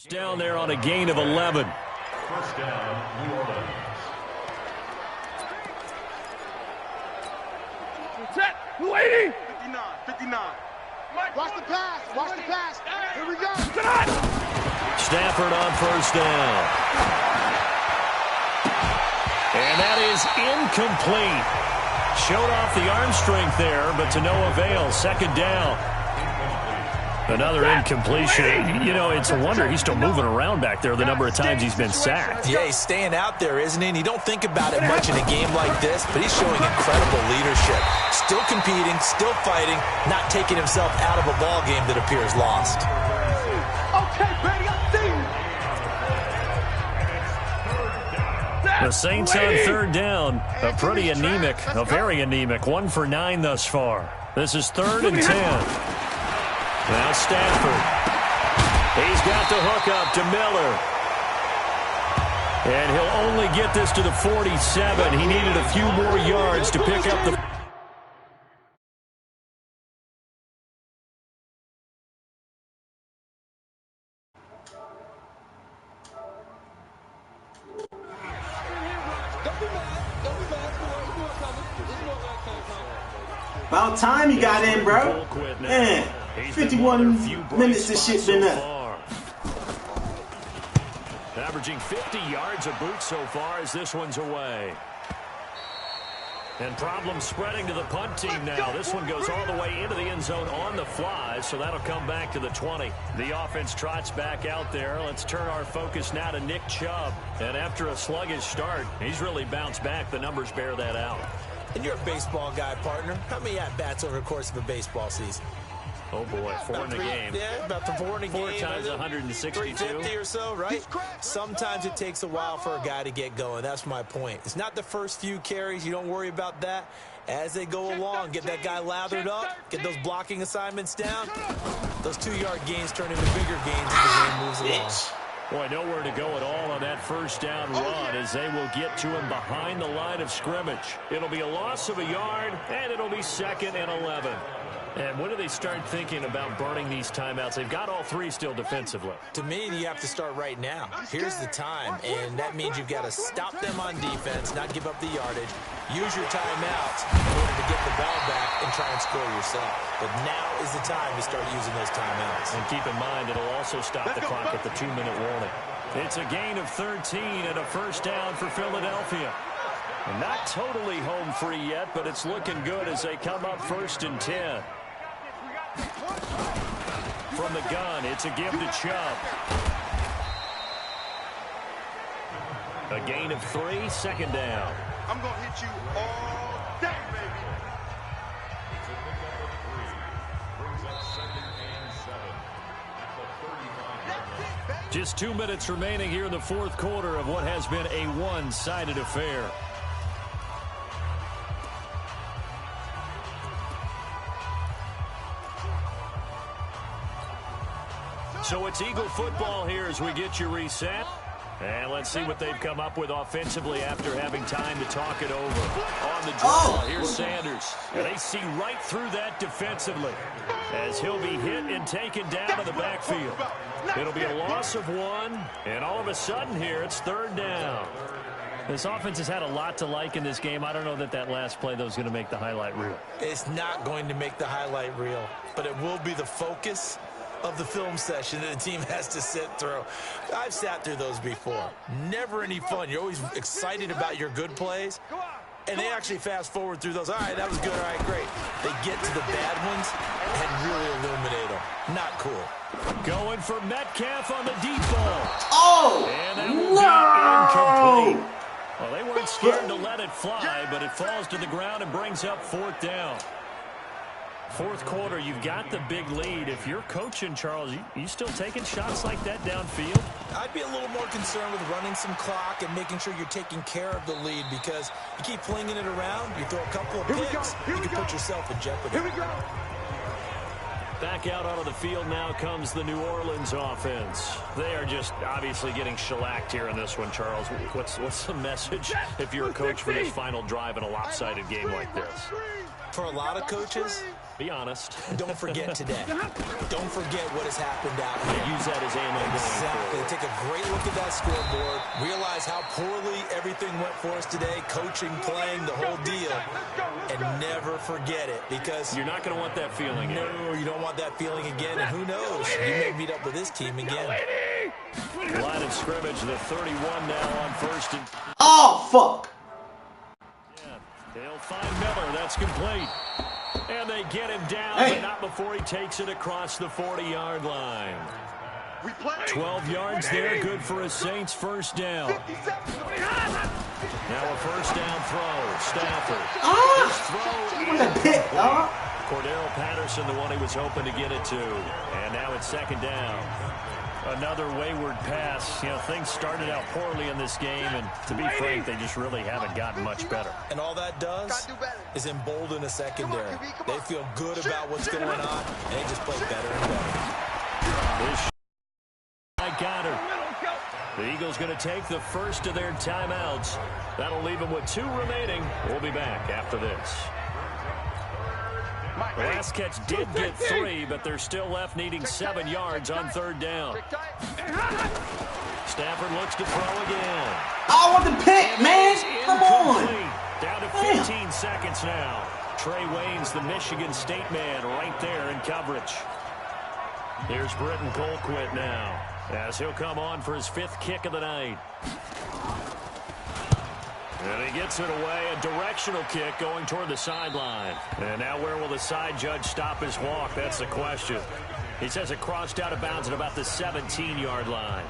Speaker 2: Down there on a gain of 11.
Speaker 5: First down, New Orleans.
Speaker 4: Set. 280.
Speaker 3: 59. Watch the pass. Watch the pass. Here we go.
Speaker 2: Stafford on 1st down. And that is incomplete. Showed off the arm strength there, but to no avail. 2nd down. Another incompletion. You know, it's a wonder he's still moving around back there the number of times he's been sacked.
Speaker 1: Yeah, he's staying out there, isn't he? And you don't think about it much in a game like this, but he's showing incredible leadership. Still competing, still fighting, not taking himself out of a ball game that appears lost.
Speaker 3: Okay, Brady, I see you.
Speaker 2: The Saints on 3rd down. A pretty anemic, a very anemic 1 for 9 thus far. This is 3rd and 10. Now Stafford. He's got the hook up to Miller. And he'll only get this to the 47. He needed a few more yards to pick up the...
Speaker 6: About time you got in, bro. Man, 51 minutes this shit been up.
Speaker 2: Averaging 50 yards a boot so far as this one's away. And problems spreading to the punt team now. This one goes all the way into the end zone on the fly, so that'll come back to the 20. The offense trots back out there. Let's turn our focus now to Nick Chubb. And after a sluggish start, he's really bounced back. The numbers bear that out.
Speaker 1: And you're a baseball guy, partner. How many at-bats over the course of a baseball season?
Speaker 2: Oh, boy, 4 in the game.
Speaker 1: Yeah, about the 4 in the game.
Speaker 2: 4 times 162.
Speaker 1: 350 or so, right? Sometimes it takes a while for a guy to get going. That's my point. It's not the first few carries. You don't worry about that. As they go along, get that guy lathered up, get those blocking assignments down. Those 2-yard gains turn into bigger gains as the game moves along.
Speaker 2: Boy, nowhere to go at all on that first down run as they will get to him behind the line of scrimmage. It'll be a loss of a yard, and it'll be 2nd and 11. And when do they start thinking about burning these timeouts? They've got all 3 still defensively.
Speaker 1: To me, you have to start right now. Here's the time, and that means you've got to stop them on defense, not give up the yardage, use your timeouts in order to get the ball back and try and score yourself. But now is the time to start using those timeouts.
Speaker 2: And keep in mind, it'll also stop the clock at the 2-minute warning. It's a gain of 13 and a first down for Philadelphia. And not totally home free yet, but it's looking good as they come up 1st and 10. From the gun, it's a give to Chubb. A gain of 3, 2nd down.
Speaker 3: I'm going to hit you all day, baby.
Speaker 2: Just 2 minutes remaining here in the 4th quarter of what has been a one-sided affair. So it's Eagle football here as we get you reset. And let's see what they've come up with offensively after having time to talk it over. On the draw, here's Sanders. And they see right through that defensively as he'll be hit and taken down to the backfield. It'll be a loss of 1, and all of a sudden here it's 3rd down. This offense has had a lot to like in this game. I don't know that last play, though, is going to make the highlight reel.
Speaker 1: It's not going to make the highlight reel, but it will be the focus of the film session that the team has to sit through. I've sat through those before. Never any fun. You're always excited about your good plays, and they actually fast forward through those. All right, that was good. All right, great. They get to the bad ones and really illuminate them. Not cool.
Speaker 2: Going for Metcalf on the deep ball.
Speaker 6: Oh,
Speaker 2: and that will be incomplete. Well, they weren't scared to let it fly, but it falls to the ground and brings up 4th down. 4th quarter, you've got the big lead. If you're coaching, Charles, you still taking shots like that downfield?
Speaker 1: I'd be a little more concerned with running some clock and making sure you're taking care of the lead, because you keep flinging it around, you throw a couple of picks, you can put yourself in jeopardy.
Speaker 3: Here we go.
Speaker 2: Back out onto the field now comes the New Orleans offense. They are just obviously getting shellacked here in this one, Charles. What's the message if you're a coach for this final drive in a lopsided game like this?
Speaker 1: For a lot of coaches,
Speaker 2: be honest.
Speaker 1: Don't forget today. Don't forget what has happened out here.
Speaker 2: Use that as ammo.
Speaker 1: Exactly. Take a great look at that scoreboard. Realize how poorly everything went for us today. Coaching, playing, the whole deal. And never forget it, because
Speaker 2: you're not going to want that feeling again.
Speaker 1: No, you don't want that feeling again. And who knows? You may meet up with this team again.
Speaker 2: Line of scrimmage, the 31 now on 1st and...
Speaker 6: Oh, fuck.
Speaker 2: Yeah, they'll find Miller. That's complete. And they get him down, but not before he takes it across the 40-yard line. 12 yards there, good for a Saints first down. Now a first down throw. Stafford. Cordero Patterson, the one he was hoping to get it to. And now it's 2nd down. Another wayward pass. You know, things started out poorly in this game, and to be frank, they just really haven't gotten much better.
Speaker 1: And all that does is embolden a secondary. They feel good about what's going on, and they just play better and better.
Speaker 2: This by Goddard. The Eagles going to take the first of their timeouts. That'll leave them with 2 remaining. We'll be back after this. The last catch did get 3, but they're still left needing 7 yards on 3rd down. Stafford looks to throw again.
Speaker 6: I want the pick, man. Come on.
Speaker 2: Down to 15 seconds now. Trey Waynes, the Michigan State man, right there in coverage. Here's Britton Colquitt now, as he'll come on for his 5th kick of the night. And he gets it away, a directional kick going toward the sideline. And now where will the side judge stop his walk? That's the question. He says it crossed out of bounds at about the 17-yard line.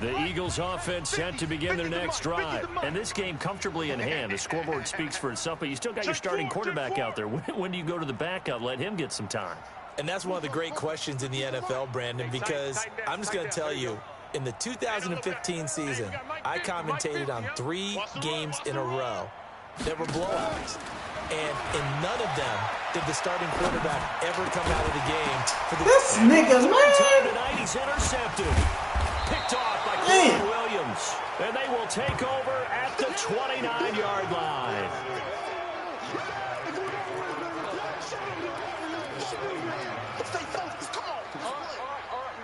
Speaker 2: The Eagles offense set to begin their next drive. And this game comfortably in hand. The scoreboard speaks for itself, but you still got your starting quarterback out there. When do you go to the backup? Let him get some time.
Speaker 1: And that's one of the great questions in the NFL, Brandon, because I'm just going to tell you, in the 2015 season, I commentated on 3 games in a row that were blowouts. And in none of them did the starting quarterback ever come out of the game for the
Speaker 6: This nigga, man.
Speaker 2: Tonight he's intercepted. Picked off by Quinn Williams. And they will take over at the 29-yard line.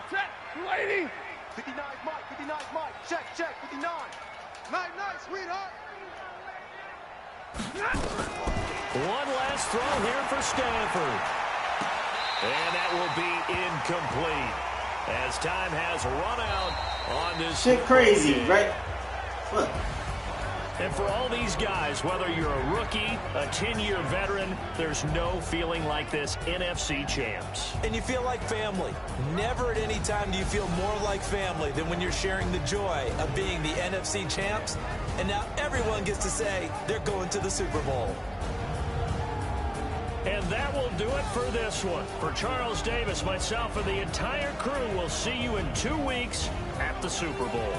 Speaker 4: Set. 280.
Speaker 3: 59, Mike. 59, Mike. Check. 59. Nice, sweetheart.
Speaker 2: One last throw here for Stanford. And that will be incomplete as time has run out on this.
Speaker 6: Shit crazy, right? Look.
Speaker 2: And for all these guys, whether you're a rookie, a 10-year veteran, there's no feeling like this NFC champs.
Speaker 1: And you feel like family. Never at any time do you feel more like family than when you're sharing the joy of being the NFC champs. And now everyone gets to say they're going to the Super Bowl.
Speaker 2: And that will do it for this one. For Charles Davis, myself, and the entire crew, we'll see you in 2 weeks at the Super Bowl.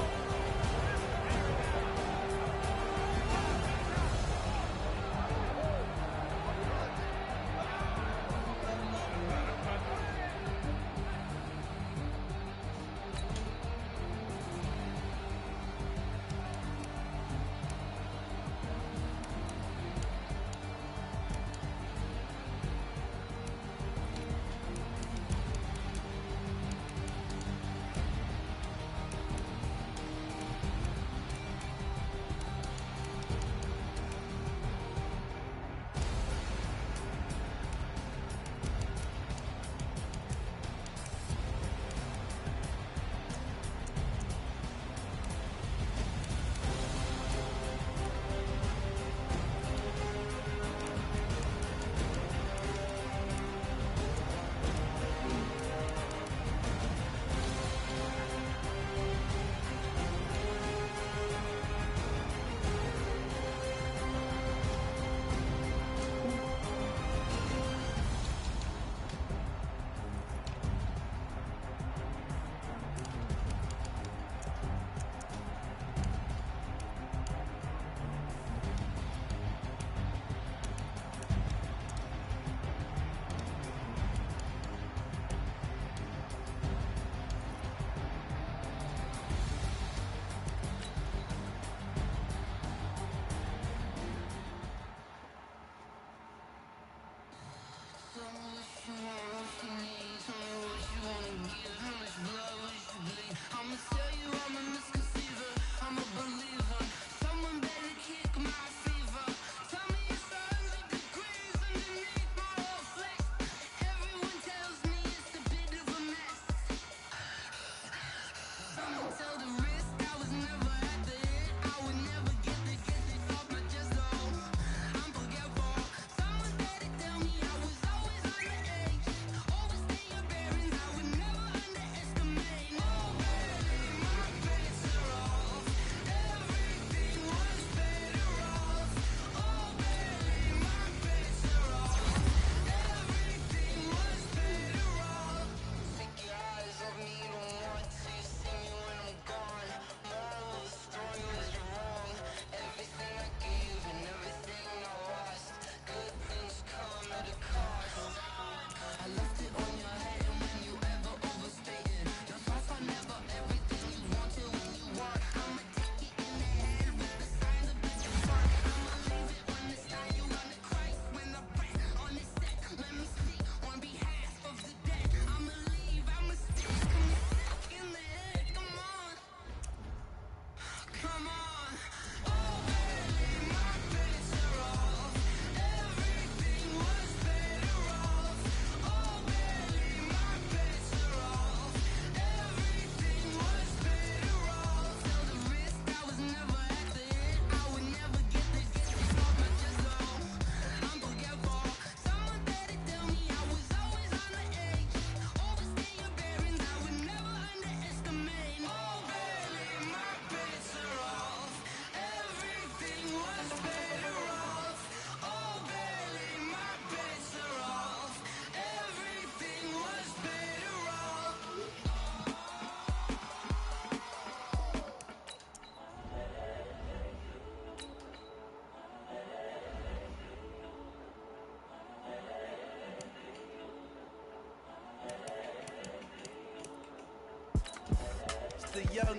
Speaker 7: the young,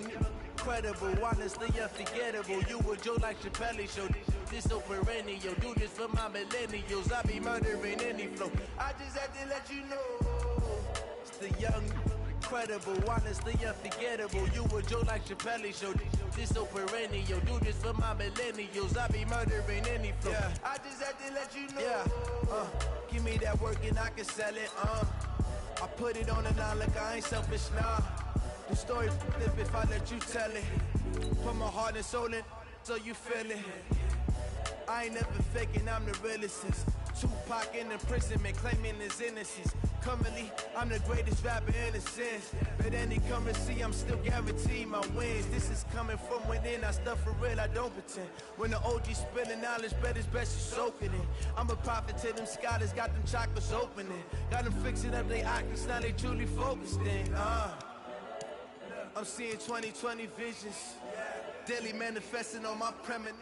Speaker 7: incredible, honestly unforgettable. You a Joe like Chappelle show. This so perennial, do this for my millennials. I be murdering any flow. I just had to let you know. It's the young, incredible, honestly unforgettable. You a Joe like Chappelle show. This so perennial, do this for my millennials. I be murdering any flow. Yeah. I just had to let you know. Yeah. Give me that work and I can sell it. I put it on the line like I ain't selfish, nah. The story flip if I let you tell it. Put my heart and soul in so you feel it. I ain't never faking, I'm the realest. Tupac in imprisonment, claiming his innocence. Currently, I'm the greatest rapper in a sense. But any currency, I'm still guaranteed my wins. This is coming from within, I stuff for real, I don't pretend. When the OG spilling knowledge, bet it's best you soak it in. I'm a prophet to them scholars, got them chakras opening. Got them fixing up their optics, now they truly focused in. I'm seeing 2020 visions. Daily manifesting on my premise.